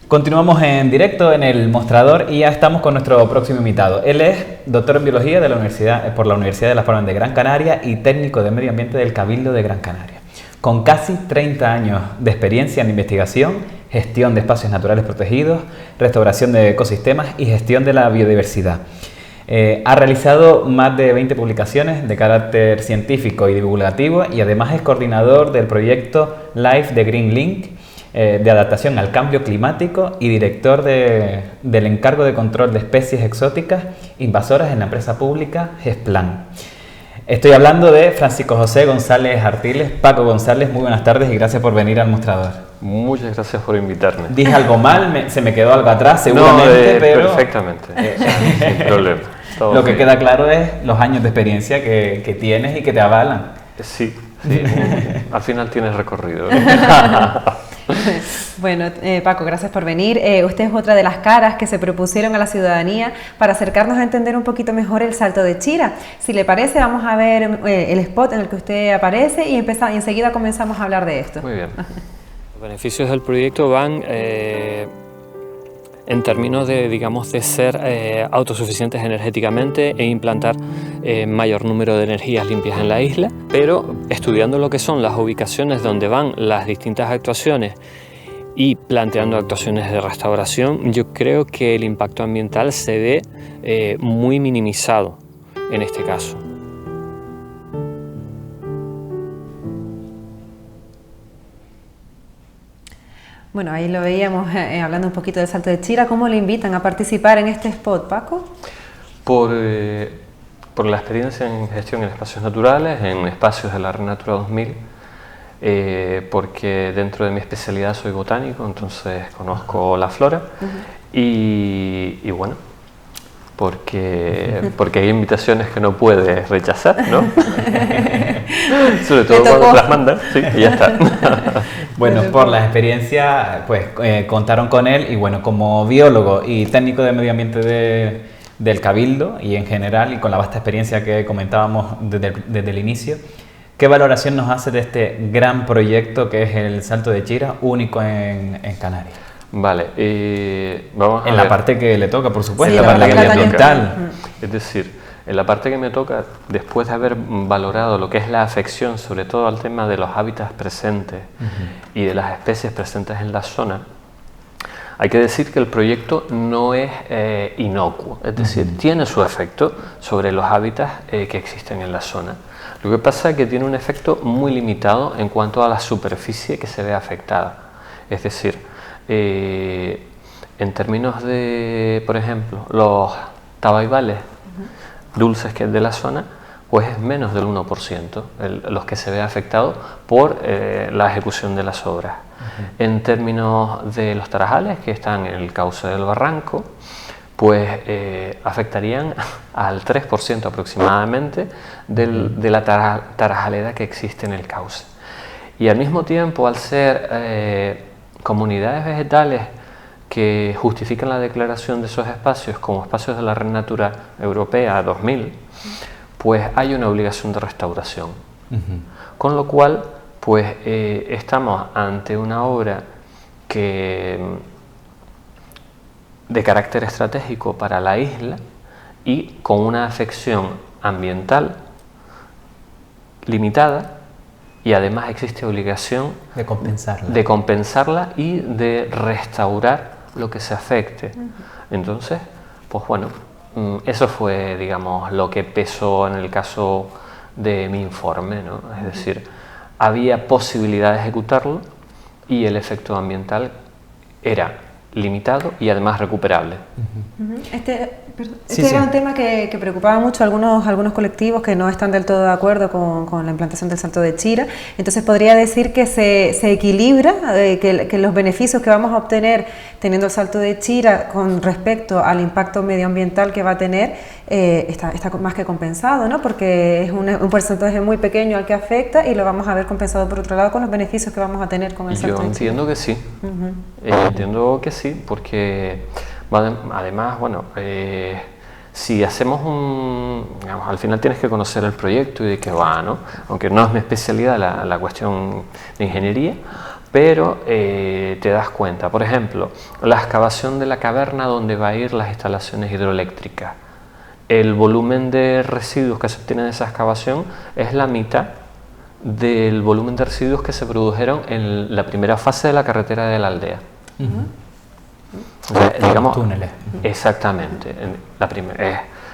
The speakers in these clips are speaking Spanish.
Continuamos en directo en el mostrador y ya estamos con nuestro próximo invitado. Él es doctor en biología de por la Universidad de Las Palmas de Gran Canaria y técnico de medio ambiente del Cabildo de Gran Canaria. Con casi 30 años de experiencia en investigación, gestión de espacios naturales protegidos, restauración de ecosistemas y gestión de la biodiversidad. Ha realizado más de 20 publicaciones de carácter científico y divulgativo y además es coordinador del proyecto LIFE de Green Link, de adaptación al cambio climático y director del encargo de control de especies exóticas invasoras en la empresa pública GESPLAN. Estoy hablando de Francisco José González Artiles. Paco González, muy buenas tardes y gracias por venir al mostrador. Muchas gracias por invitarme. Dije algo mal, se me quedó algo atrás seguramente, no, pero... perfectamente, sin problema. Lo que queda claro es los años de experiencia que tienes y que te avalan. Sí, al final tienes recorrido. Bueno, Paco, gracias por venir. Usted es otra de las caras que se propusieron a la ciudadanía para acercarnos a entender un poquito mejor el Salto de Chira. Si le parece, vamos a ver el spot en el que usted aparece y enseguida comenzamos a hablar de esto. Muy bien. Los beneficios del proyecto van en términos de, digamos, de ser autosuficientes energéticamente e implantar mayor número de energías limpias en la isla, pero estudiando lo que son las ubicaciones donde van las distintas actuaciones y planteando actuaciones de restauración, yo creo que el impacto ambiental se ve muy minimizado en este caso. Bueno, ahí lo veíamos hablando un poquito del Salto de Chira. ¿Cómo le invitan a participar en este spot, Paco? Por la experiencia en gestión en espacios naturales, en espacios de la Red Natura 2000, porque dentro de mi especialidad soy botánico, entonces conozco la flora y bueno, porque hay invitaciones que no puedes rechazar, ¿no? Sobre todo cuando las mandan, sí, y ya está. Bueno, por la experiencia, pues contaron con él y bueno, como biólogo y técnico de medio ambiente del Cabildo y en general y con la vasta experiencia que comentábamos desde el inicio, ¿qué valoración nos hace de este gran proyecto que es el Salto de Chira, único en Canarias? Vale, vamos a ver. En la parte que le toca, por supuesto, sí, la parte ambiental. Es decir, en la parte que me toca, después de haber valorado lo que es la afección, sobre todo al tema de los hábitats presentes y de las especies presentes en la zona, hay que decir que el proyecto no es inocuo, es decir, tiene su efecto sobre los hábitats que existen en la zona. Lo que pasa es que tiene un efecto muy limitado en cuanto a la superficie que se ve afectada. Es decir, en términos de, por ejemplo, los tabaibales dulces que es de la zona, pues es menos del 1% los que se ve afectados por la ejecución de las obras. En términos de los tarajales que están en el cauce del barranco, pues afectarían al 3% aproximadamente de la tarajalera que existe en el cauce. Y al mismo tiempo, al ser comunidades vegetales que justifican la declaración de esos espacios como espacios de la Red Natura Europea 2000, pues hay una obligación de restauración. Con lo cual, pues estamos ante una obra de carácter estratégico para la isla y con una afección ambiental limitada, y además existe obligación de compensarla y de restaurar lo que se afecte. Entonces, pues bueno, eso fue, digamos, lo que pesó en el caso de mi informe, ¿no? Es decir, había posibilidad de ejecutarlo y el efecto ambiental era limitado y además recuperable. Este era un tema que preocupaba mucho a algunos colectivos que no están del todo de acuerdo con la implantación del Salto de Chira. Entonces podría decir que se equilibra, que los beneficios que vamos a obtener teniendo el Salto de Chira con respecto al impacto medioambiental que va a tener está más que compensado, ¿no? Porque es un porcentaje muy pequeño al que afecta y lo vamos a ver compensado por otro lado con los beneficios que vamos a tener con el Salto de Chira. Yo entiendo que sí, entiendo que sí, porque además, bueno, si hacemos digamos, al final tienes que conocer el proyecto y de qué va, ¿no? Aunque no es mi especialidad la cuestión de ingeniería, pero te das cuenta, por ejemplo, la excavación de la caverna donde va a ir las instalaciones hidroeléctricas. El volumen de residuos que se obtiene de esa excavación es la mitad del volumen de residuos que se produjeron en la primera fase de la carretera de la aldea. O sea, digamos, túneles. Exactamente.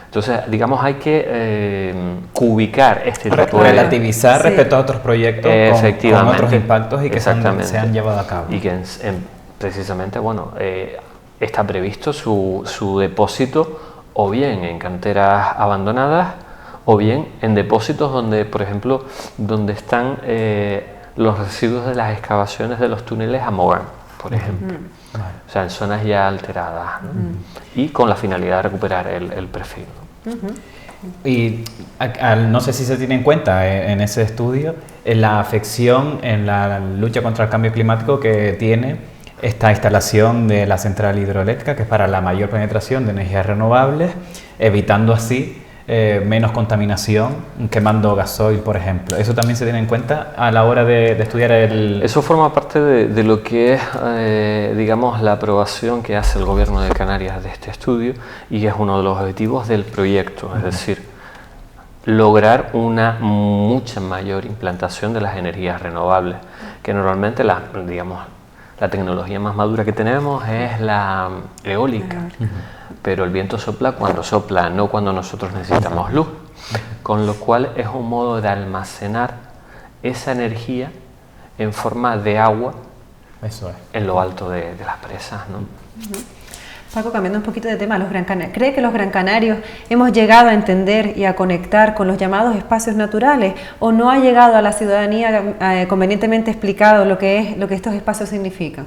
Entonces, digamos, hay que ubicar este tipo de... Relativizar respecto a otros proyectos con otros impactos y que se han llevado a cabo. Y que precisamente, bueno, está previsto su depósito o bien en canteras abandonadas o bien en depósitos donde, por ejemplo, donde están los residuos de las excavaciones de los túneles a Mogán, por ejemplo. O sea, en zonas ya alteradas, ¿no? Y con la finalidad de recuperar el perfil, ¿no? Y no sé si se tiene en cuenta en ese estudio la afección en la lucha contra el cambio climático que tiene esta instalación de la central hidroeléctrica, que es para la mayor penetración de energías renovables, evitando así menos contaminación, quemando gasoil, por ejemplo. ¿Eso también se tiene en cuenta a la hora de estudiar el...? Eso forma parte de lo que es, digamos, la aprobación que hace el Gobierno de Canarias de este estudio, y es uno de los objetivos del proyecto, es decir, lograr una mucha mayor implantación de las energías renovables, que normalmente la tecnología más madura que tenemos es la eólica. Pero el viento sopla cuando sopla, no cuando nosotros necesitamos luz. Con lo cual es un modo de almacenar esa energía en forma de agua. Eso es. En lo alto de las presas, ¿no? Paco, cambiando un poquito de tema, los Gran Canarios, ¿cree que los Gran Canarios hemos llegado a entender y a conectar con los llamados espacios naturales, o no ha llegado a la ciudadanía convenientemente explicado lo que estos espacios significan?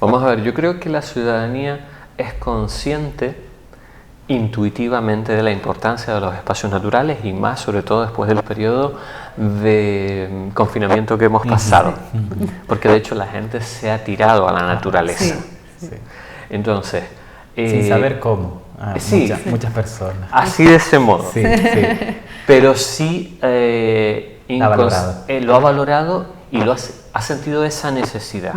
Vamos a ver, yo creo que la ciudadanía es consciente intuitivamente de la importancia de los espacios naturales, y más sobre todo después del periodo de confinamiento que hemos pasado, porque de hecho la gente se ha tirado a la naturaleza. Sí. Entonces, sin saber cómo, muchas personas. Así de ese modo. Sí. Pero sí lo ha valorado y ha sentido esa necesidad.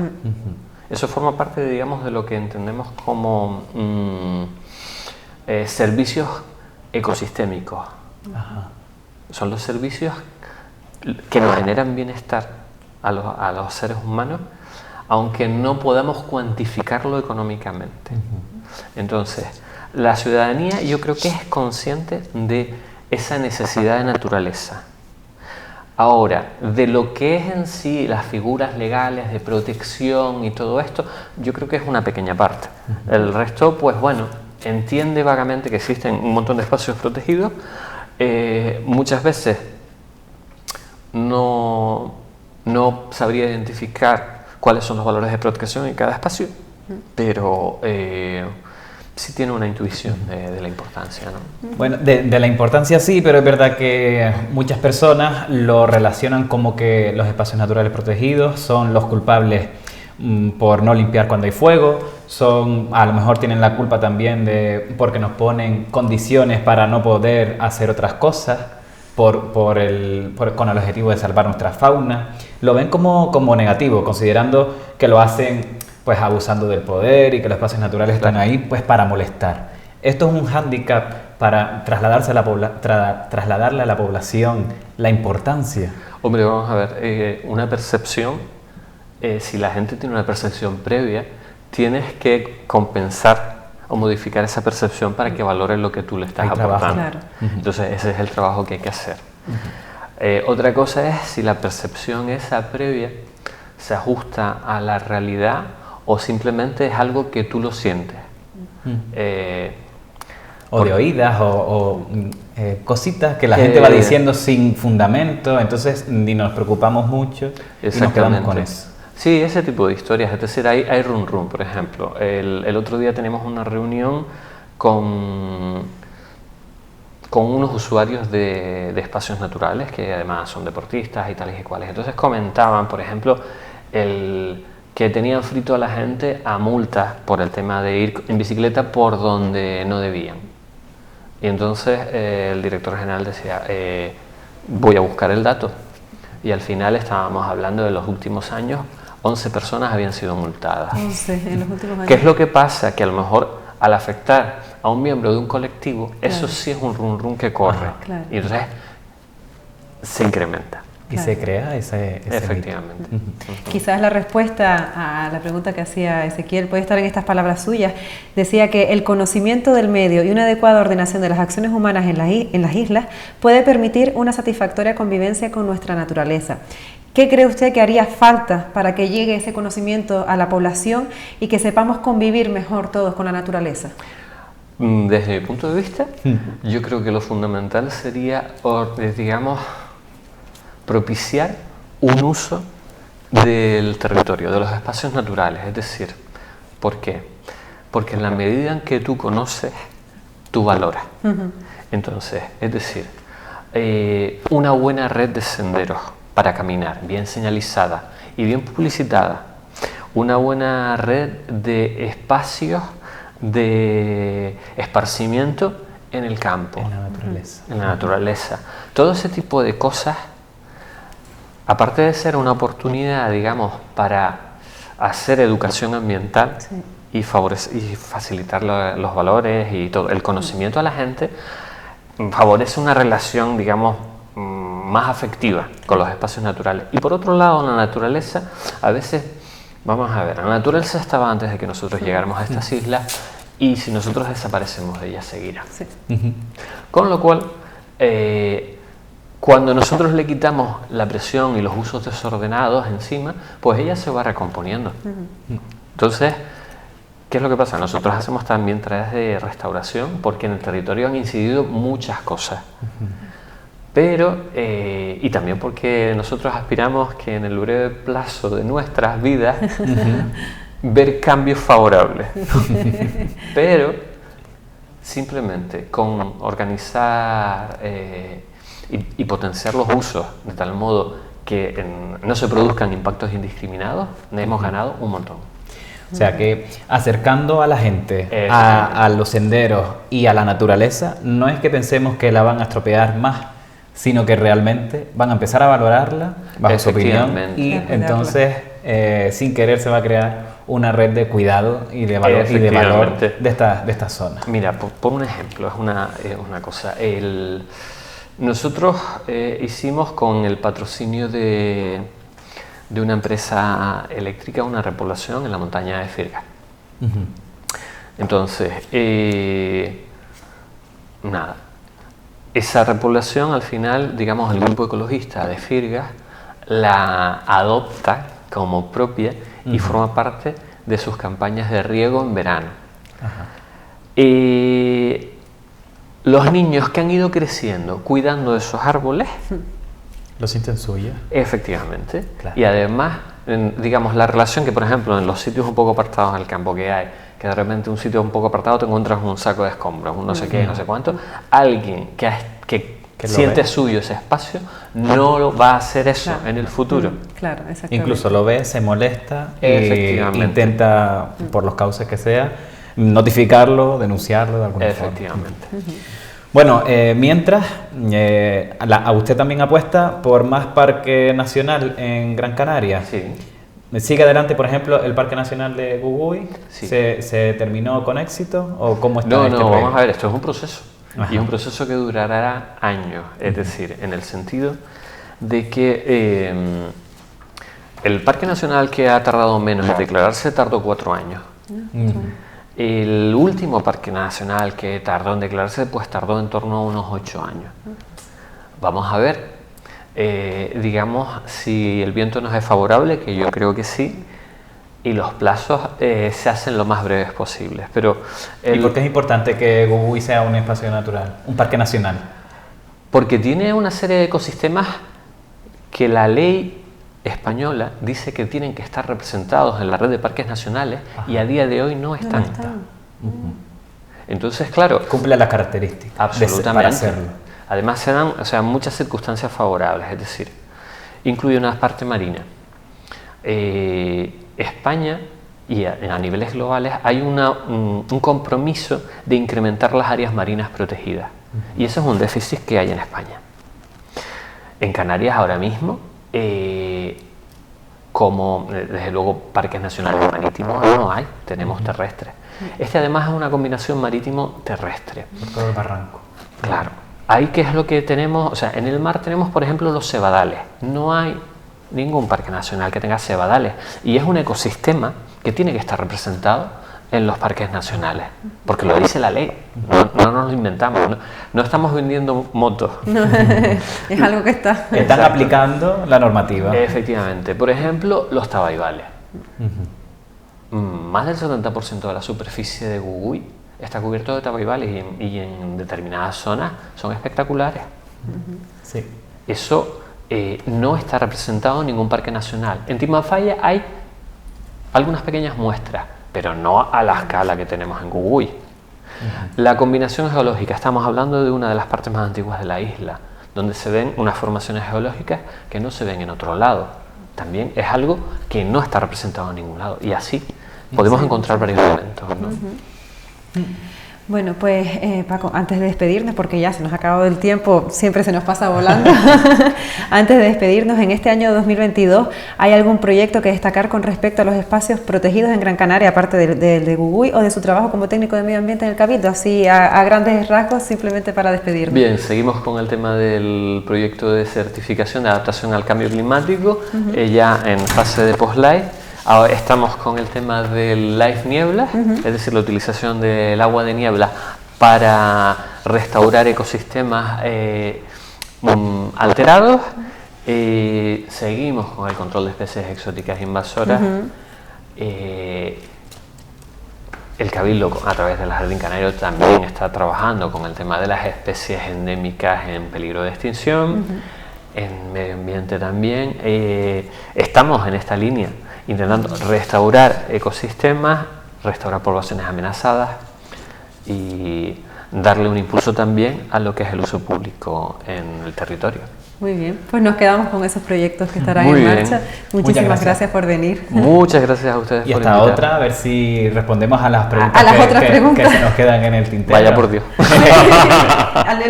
Eso forma parte, digamos, de lo que entendemos como servicios ecosistémicos. Son los servicios que nos generan bienestar a los seres humanos, aunque no podamos cuantificarlo económicamente. Entonces, la ciudadanía yo creo que es consciente de esa necesidad de naturaleza. Ahora, de lo que es en sí las figuras legales de protección y todo esto, yo creo que es una pequeña parte. El resto, pues bueno, entiende vagamente que existen un montón de espacios protegidos. Muchas veces no sabría identificar cuáles son los valores de protección en cada espacio, pero sí tiene una intuición de la importancia, ¿no? Bueno, de la importancia sí, pero es verdad que muchas personas lo relacionan como que los espacios naturales protegidos son los culpables por no limpiar cuando hay fuego, a lo mejor tienen la culpa también porque nos ponen condiciones para no poder hacer otras cosas, con el objetivo de salvar nuestra fauna. Lo ven como negativo, considerando que lo hacen pues abusando del poder y que los espacios naturales están ahí pues para molestar. Esto es un hándicap para trasladarle a la población la importancia. Hombre, vamos a ver, una percepción, si la gente tiene una percepción previa, tienes que compensar o modificar esa percepción para que valore lo que tú le estás aportando. Claro. Entonces ese es el trabajo que hay que hacer. Otra cosa es si la percepción esa previa se ajusta a la realidad o simplemente es algo que tú lo sientes. O de oídas o cositas que la gente va diciendo sin fundamento, entonces ni nos preocupamos mucho y nos quedamos con eso. Sí, ese tipo de historias, es decir, hay run run, por ejemplo. El otro día tenemos una reunión con unos usuarios de espacios naturales, que además son deportistas y tales y cuales. Entonces comentaban, por ejemplo, que tenían frito a la gente a multas por el tema de ir en bicicleta por donde no debían. Y entonces el director general decía, voy a buscar el dato. Y al final estábamos hablando de los últimos años, 11 personas habían sido multadas. 11 en los últimos años. ¿Qué es lo que pasa? Que a lo mejor al afectar a un miembro de un colectivo, eso sí es un rum rum que corre. Claro. Y entonces se incrementa. Y se crea ese Efectivamente. Quizás la respuesta a la pregunta que hacía Ezequiel puede estar en estas palabras suyas. Decía que el conocimiento del medio y una adecuada ordenación de las acciones humanas en las islas puede permitir una satisfactoria convivencia con nuestra naturaleza. ¿Qué cree usted que haría falta para que llegue ese conocimiento a la población y que sepamos convivir mejor todos con la naturaleza? Desde mi punto de vista, yo creo que lo fundamental sería, digamos, propiciar un uso del territorio, de los espacios naturales. Es decir, ¿por qué? Porque en la medida en que tú conoces, tú valoras. Entonces, es decir, una buena red de senderos para caminar, bien señalizada y bien publicitada, una buena red de espacios de esparcimiento en el campo, en la naturaleza. En la naturaleza. Todo ese tipo de cosas, aparte de ser una oportunidad, digamos, para hacer educación ambiental y facilitar los valores y todo, el conocimiento a la gente, favorece una relación, digamos, más afectiva con los espacios naturales. Y por otro lado, la naturaleza, a veces, vamos a ver, la naturaleza estaba antes de que nosotros llegáramos a estas islas, y si nosotros desaparecemos de ella, seguirá. Con lo cual, cuando nosotros le quitamos la presión y los usos desordenados encima, pues ella se va recomponiendo. Entonces, ¿qué es lo que pasa? Nosotros hacemos también tareas de restauración porque en el territorio han incidido muchas cosas. Pero, y también porque nosotros aspiramos que en el breve plazo de nuestras vidas ver cambios favorables. Pero simplemente con organizar y potenciar los usos de tal modo que no se produzcan impactos indiscriminados, hemos ganado un montón. O sea que acercando a la gente a los senderos y a la naturaleza, no es que pensemos que la van a estropear más, sino que realmente van a empezar a valorarla bajo su opinión y entonces sin querer se va a crear una red de cuidado y de valor de esta zona. Mira, por un ejemplo, es una cosa. Nosotros hicimos con el patrocinio de una empresa eléctrica una repoblación en la montaña de Firgas. Entonces, nada. Esa repoblación, al final, digamos, el grupo ecologista de Firgas la adopta como propia y forma parte de sus campañas de riego en verano. Los niños que han ido creciendo cuidando de esos árboles ¿lo sienten suya? Efectivamente. Claro. Y además, digamos, la relación que, por ejemplo, en los sitios un poco apartados del campo que hay, que de repente un sitio un poco apartado te encuentras un saco de escombros, un no sé qué, no sé cuánto, alguien que siente suyo ese espacio no lo va a hacer eso en el futuro. Claro, exactamente. Incluso lo ve, se molesta e intenta, por los cauces que sea, notificarlo, denunciarlo de alguna forma. Efectivamente. Bueno, mientras, a usted también apuesta por más parque nacional en Gran Canaria. Sí. ¿Sigue adelante, por ejemplo, el Parque Nacional de Gugui? Sí. ¿Se terminó con éxito o cómo está este No, proyecto? vamos a ver, esto es un proceso. Ajá. Y un proceso que durará años, es decir, en el sentido de que el Parque Nacional que ha tardado menos en declararse tardó 4 años. El último Parque Nacional que tardó en declararse, pues tardó en torno a unos 8 años. Vamos a ver, digamos, si el viento nos es favorable, que yo creo que sí, y los plazos se hacen lo más breves posibles. Pero ¿Y por qué es importante que Gugui sea un espacio natural, un parque nacional? Porque tiene una serie de ecosistemas que la ley española dice que tienen que estar representados en la red de parques nacionales. Ajá. Y a día de hoy no están. Entonces, claro, cumple las características absolutamente para hacerlo. Además se dan, muchas circunstancias favorables, es decir, incluye una parte marina. España y a niveles globales hay un compromiso de incrementar las áreas marinas protegidas. Y eso es un déficit que hay en como desde luego parques nacionales marítimos no hay, tenemos terrestres. Este además es una combinación marítimo-terrestre. Por todo el barranco. Claro. Ahí, ¿qué es lo que tenemos? O sea, en el mar tenemos, por ejemplo, los cebadales. No hay ningún parque nacional que tenga cebadales. Y es un ecosistema que tiene que estar representado en los parques nacionales, porque lo dice la ley, no nos lo inventamos, no estamos vendiendo motos. No, es algo que está. Están aplicando la normativa. Efectivamente. Por ejemplo, los tabaibales. Más del 70% de la superficie de Gugui está cubierto de tabaibales y en determinadas zonas son espectaculares. Sí. Eso no está representado en ningún parque nacional. En Timafaya hay algunas pequeñas muestras, pero no a la escala que tenemos en Gugui. La combinación geológica, estamos hablando de una de las partes más antiguas de la isla, donde se ven unas formaciones geológicas que no se ven en otro lado. También es algo que no está representado en ningún lado, y así podemos encontrar varios elementos, ¿no? Bueno, pues Paco, antes de despedirnos, porque ya se nos ha acabado el tiempo, siempre se nos pasa volando, antes de despedirnos, en este año 2022, ¿hay algún proyecto que destacar con respecto a los espacios protegidos en Gran Canaria, aparte de Gugui, o de su trabajo como técnico de medio ambiente en el Cabildo? Así a grandes rasgos, simplemente para despedirnos. Bien, seguimos con el tema del proyecto de certificación de adaptación al cambio climático, ya en fase de post-live. Ahora estamos con el tema del live niebla, es decir, la utilización del agua de niebla para restaurar ecosistemas alterados. Seguimos con el control de especies exóticas invasoras. El Cabildo, a través del Jardín Canario, también está trabajando con el tema de las especies endémicas en peligro de extinción. En medio ambiente también. Estamos en esta línea, intentando restaurar ecosistemas, restaurar poblaciones amenazadas y darle un impulso también a lo que es el uso público en el territorio. Muy bien, pues nos quedamos con esos proyectos que estarán Muy en bien. marcha. Muchísimas gracias por venir. Muchas gracias a ustedes Y por esta invitarme. otra, a ver si respondemos a las preguntas, A las otras preguntas que se nos quedan en el tintero. Vaya por Dios.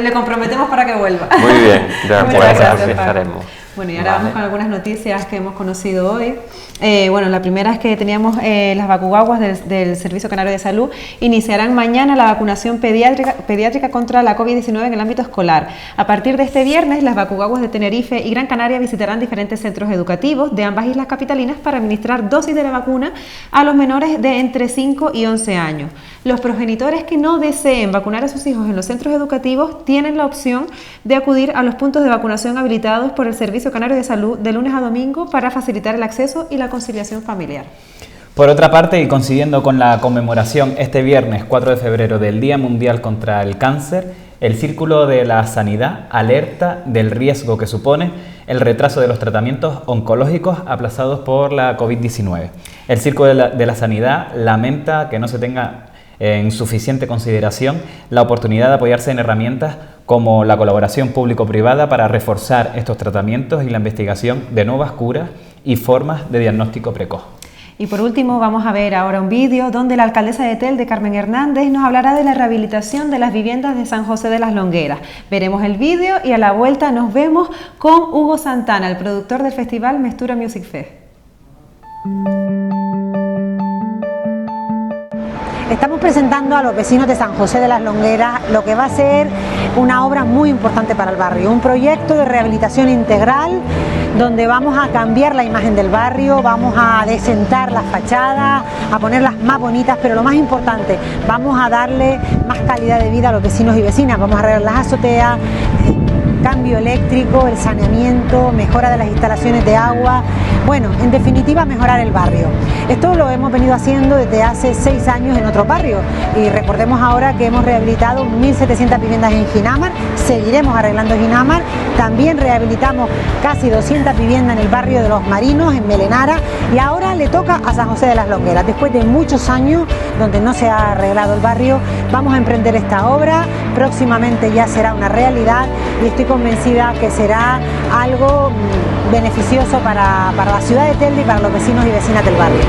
Le comprometemos para que vuelva. Muy bien, ya Muchas pues gracias, así Paco. estaremos. Bueno, y ahora vamos con algunas noticias que hemos conocido hoy. Bueno, la primera es que teníamos las vacuguaguas del Servicio Canario de Salud iniciarán mañana la vacunación pediátrica contra la COVID-19 en el ámbito escolar. A partir de este viernes, las vacuguaguas de Tenerife y Gran Canaria visitarán diferentes centros educativos de ambas islas capitalinas para administrar dosis de la vacuna a los menores de entre 5 y 11 años. Los progenitores que no deseen vacunar a sus hijos en los centros educativos tienen la opción de acudir a los puntos de vacunación habilitados por el Servicio Canario de Salud de lunes a domingo para facilitar el acceso y la conciliación familiar. Por otra parte, y coincidiendo con la conmemoración este viernes 4 de febrero del Día Mundial contra el Cáncer, el Círculo de la Sanidad alerta del riesgo que supone el retraso de los tratamientos oncológicos aplazados por la COVID-19. El Círculo de la Sanidad lamenta que no se tenga en suficiente consideración la oportunidad de apoyarse en herramientas como la colaboración público-privada para reforzar estos tratamientos y la investigación de nuevas curas y formas de diagnóstico precoz. Y por último vamos a ver ahora un vídeo donde la alcaldesa de Telde, Carmen Hernández, nos hablará de la rehabilitación de las viviendas de San José de las Longueras. Veremos el vídeo y a la vuelta nos vemos con Hugo Santana, el productor del festival Mestura Music Fest. Estamos presentando a los vecinos de San José de las Longueras lo que va a ser una obra muy importante para el barrio, un proyecto de rehabilitación integral donde vamos a cambiar la imagen del barrio, vamos a desentar las fachadas, a ponerlas más bonitas, pero lo más importante, vamos a darle más calidad de vida a los vecinos y vecinas, vamos a arreglar las azoteas, cambio eléctrico, el saneamiento, mejora de las instalaciones de agua, bueno, en definitiva mejorar el barrio. Esto lo hemos venido haciendo desde hace 6 años en otros barrios y recordemos ahora que hemos rehabilitado 1.700 viviendas en Ginamar, seguiremos arreglando Ginamar, también rehabilitamos casi 200 viviendas en el barrio de Los Marinos, en Melenara, y ahora le toca a San José de las Longueras. Después de muchos años donde no se ha arreglado el barrio, vamos a emprender esta obra, próximamente ya será una realidad y estoy convencida que será algo beneficioso para la ciudad de Telde y para los vecinos y vecinas del barrio.